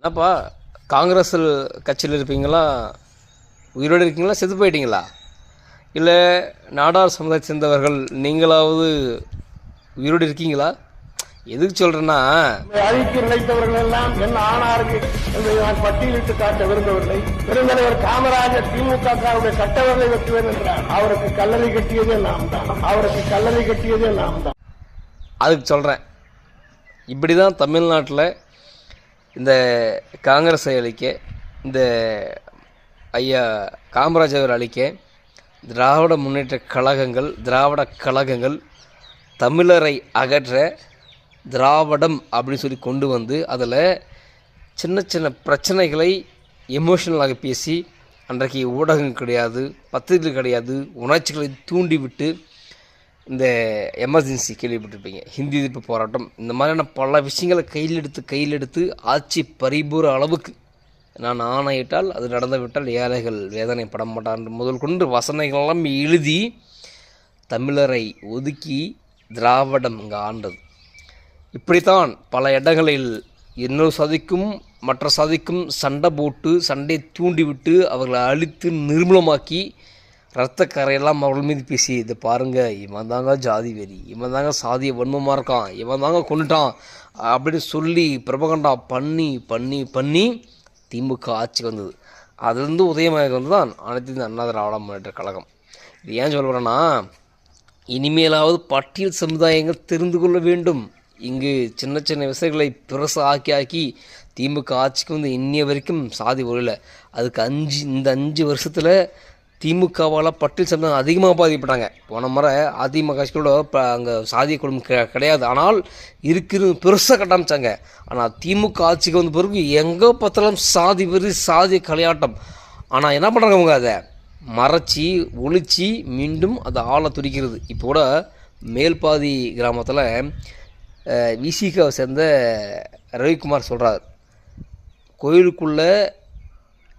என்னப்பா காங்கிரஸ் கட்சியில் இருப்பீங்களா, உயிரோடு இருக்கீங்களா, செத்து போயிட்டீங்களா? இல்லை நாடார் சமுதாயத்தை சேர்ந்தவர்கள் நீங்களாவது உயிரோடு இருக்கீங்களா? எதுக்கு சொல்கிறேன்னா, அழிக்க நினைத்தவர்கள் எல்லாம் என்ன ஆனார்கள் என்பதை நான் பட்டியலிட்டு காட்ட விரும்பவில்லை. பெருந்தலைவர் காமராஜர் திமுகவுடைய கட்டவர்களை வெட்டுவேன் என்றார். அவருக்கு கல்லறை கட்டியதே நாம் தான். அதுக்கு சொல்கிறேன். இப்படி தான் தமிழ்நாட்டில் இந்த காங்கிரஸை அழிக்க, இந்த ஐயா காமராஜர் அழிக்க திராவிட முன்னேற்ற கழகங்கள் தமிழரை அகற்ற திராவிடம் அப்படின்னு சொல்லி கொண்டு வந்து அதில் சின்ன சின்ன பிரச்சனைகளை எமோஷனலாக பேசி, அன்றைக்கு ஊடகம் கிடையாது, பத்திரிகை கிடையாது, உணர்ச்சிகளை தூண்டிவிட்டு இந்த எமர்ஜென்சி கேள்விப்பட்டிருப்பீங்க, ஹிந்தி எதிர்ப்பு போராட்டம், இந்த மாதிரியான பல விஷயங்களை கையில் எடுத்து ஆட்சி பறிபூர அளவுக்கு நான் ஆணையிட்டால் அது நடந்துவிட்டால் ஏழைகள் வேதனை பட மாட்டான் முதல் கொண்டு வசனைகளெல்லாம் எழுதி தமிழரை ஒதுக்கி திராவிடம் இங்கே ஆண்டது. இப்படித்தான் பல இடங்களில் இன்னொரு சாதிக்கும் மற்ற சாதிக்கும் சண்டை போட்டு சண்டையை தூண்டிவிட்டு அவர்களை அழித்து நிர்மூலமாக்கி இரத்த கரையெல்லாம் அவர்கள் மீது பேசி, இதை பாருங்கள், இவன் தாங்க ஜாதி வெறி, இவன் தாங்க சாதிய வன்மமாக இருக்கான், இவன் தாங்க கொண்டுட்டான் அப்படின்னு சொல்லி பிரபகண்டா பண்ணி பண்ணி பண்ணி திமுக ஆட்சிக்கு வந்தது. அதுலேருந்து உதயமாக வந்து தான் அனைத்து இந்த அண்ணா திராவிட முன்னேற்ற கழகம். இது ஏன் சொல்கிறேன்னா, இனிமேலாவது பட்டியல் சமுதாயங்கள் தெரிந்து கொள்ள வேண்டும். இங்கு சின்ன சின்ன விஷயங்களை பெருசு ஆக்கி திமுக ஆட்சிக்கு வந்து இன்னிய வரைக்கும் சாதி ஒழியல. அதுக்கு இந்த 5 வருஷத்தில் திமுகவால் பட்டியல் சமுதாயம் அதிகமாக பாதிக்கப்பட்டாங்க. போன முறை அதிமுக கட்சிகளோட அங்கே சாதிய குடும்பம் கிடையாது, ஆனால் இருக்கிறது பெருசாக கட்டமைச்சாங்க. ஆனால் திமுக ஆட்சிக்கு வந்த பிறகு எங்கே பார்த்தாலும் சாதி வெறி, சாதிய கலையாட்டம். ஆனால் என்ன பண்ணுறாங்க, அவங்க அதை மறைச்சி ஒழிச்சி மீண்டும் அதை ஆள துடிக்கிறது. இப்போ கூட மேல்பாதி கிராமத்தில் விசிகாவை சேர்ந்த ரவிக்குமார் சொல்கிறார், கோயிலுக்குள்ளே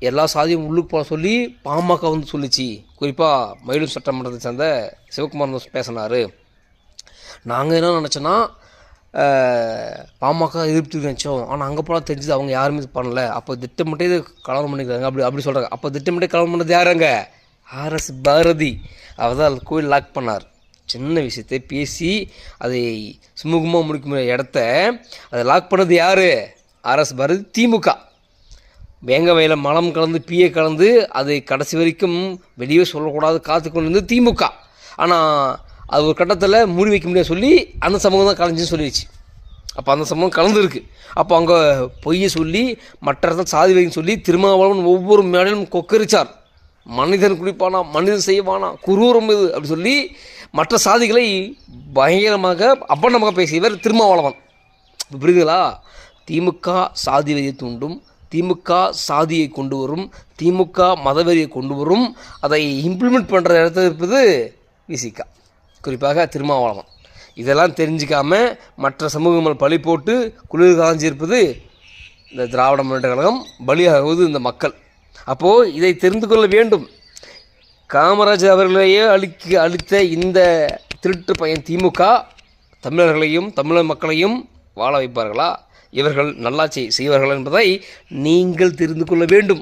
எல்லா சாதியும் உள்ளுக்கு போக சொல்லி பாமக வந்து சொல்லிச்சு. குறிப்பாக மயிலும் சட்டமன்றத்தை சேர்ந்த சிவகுமார் வந்து பேசினார். நாங்கள் என்ன நினச்சோன்னா, பாமக எதிர்ப்பு நினச்சோம், ஆனால் அங்கே போனால் தெரிஞ்சது அவங்க யாருமே இது பண்ணலை, அப்போ திட்டமிட்டே இது கலவரம் பண்ணிக்கிறாங்க அப்படி சொல்கிறாங்க. அப்போ திட்டமிட்டே கலவரம் பண்ணது யாருங்க? ஆர்எஸ் பாரதி. அவர் தான் கோயில் லாக் பண்ணார். சின்ன விஷயத்தை பேசி அதை சுமூகமாக முடிக்கும் இடத்த அதை லாக் பண்ணது யார்? ஆர்எஸ் பாரதி, திமுக. வேங்க வயல மலம் கலந்து பிஏ கலந்து அதை கடைசி வரைக்கும் வெளியே சொல்லக்கூடாது காத்துக்கொண்டு இருந்து திமுக. ஆனால் அது ஒரு கட்டத்தில் மூடி வைக்க முடியாது சொல்லி அந்த சமூகம் தான் கலைஞ்சுன்னு சொல்லிடுச்சு. அப்போ அந்த சமூகம் கலந்துருக்கு. அப்போ அங்கே பொய்யை சொல்லி மற்ற இடத்துல சாதி வைன்னு சொல்லி திருமாவளவன் ஒவ்வொரு மேடையிலும் கொக்கரிச்சார். மனிதன் குடிப்பானா, மனிதன் செய்வானா, குரூரம் இது அப்படி சொல்லி மற்ற சாதிகளை பயங்கரமாக அப்பண்டமாக பேசியவர் திருமாவளவன். புரியுதுங்களா? திமுக சாதி வெறியை தூண்டும், திமுக சாதியை கொண்டு வரும், திமுக மதவெறியை கொண்டு வரும். அதை இம்ப்ளிமெண்ட் பண்ணுற இடத்துல இருப்பது விசிக, குறிப்பாக திருமாவளவன். இதெல்லாம் தெரிஞ்சிக்காமல் மற்ற சமூகங்கள் பழி போட்டு குளிர் காஞ்சிருப்பது இந்த திராவிட முன்னேற்ற கழகம், பலியாகுவது இந்த மக்கள். அப்போது இதை தெரிந்து கொள்ள வேண்டும். காமராஜர் அவர்களையே அழித்த இந்த திருட்டு பையன் திமுக தமிழர்களையும் தமிழர் மக்களையும் வாழ வைப்பார்களா? இவர்கள் நல்லாட்சி செய்வார்கள் என்பதை நீங்கள் தெரிந்து கொள்ள வேண்டும்.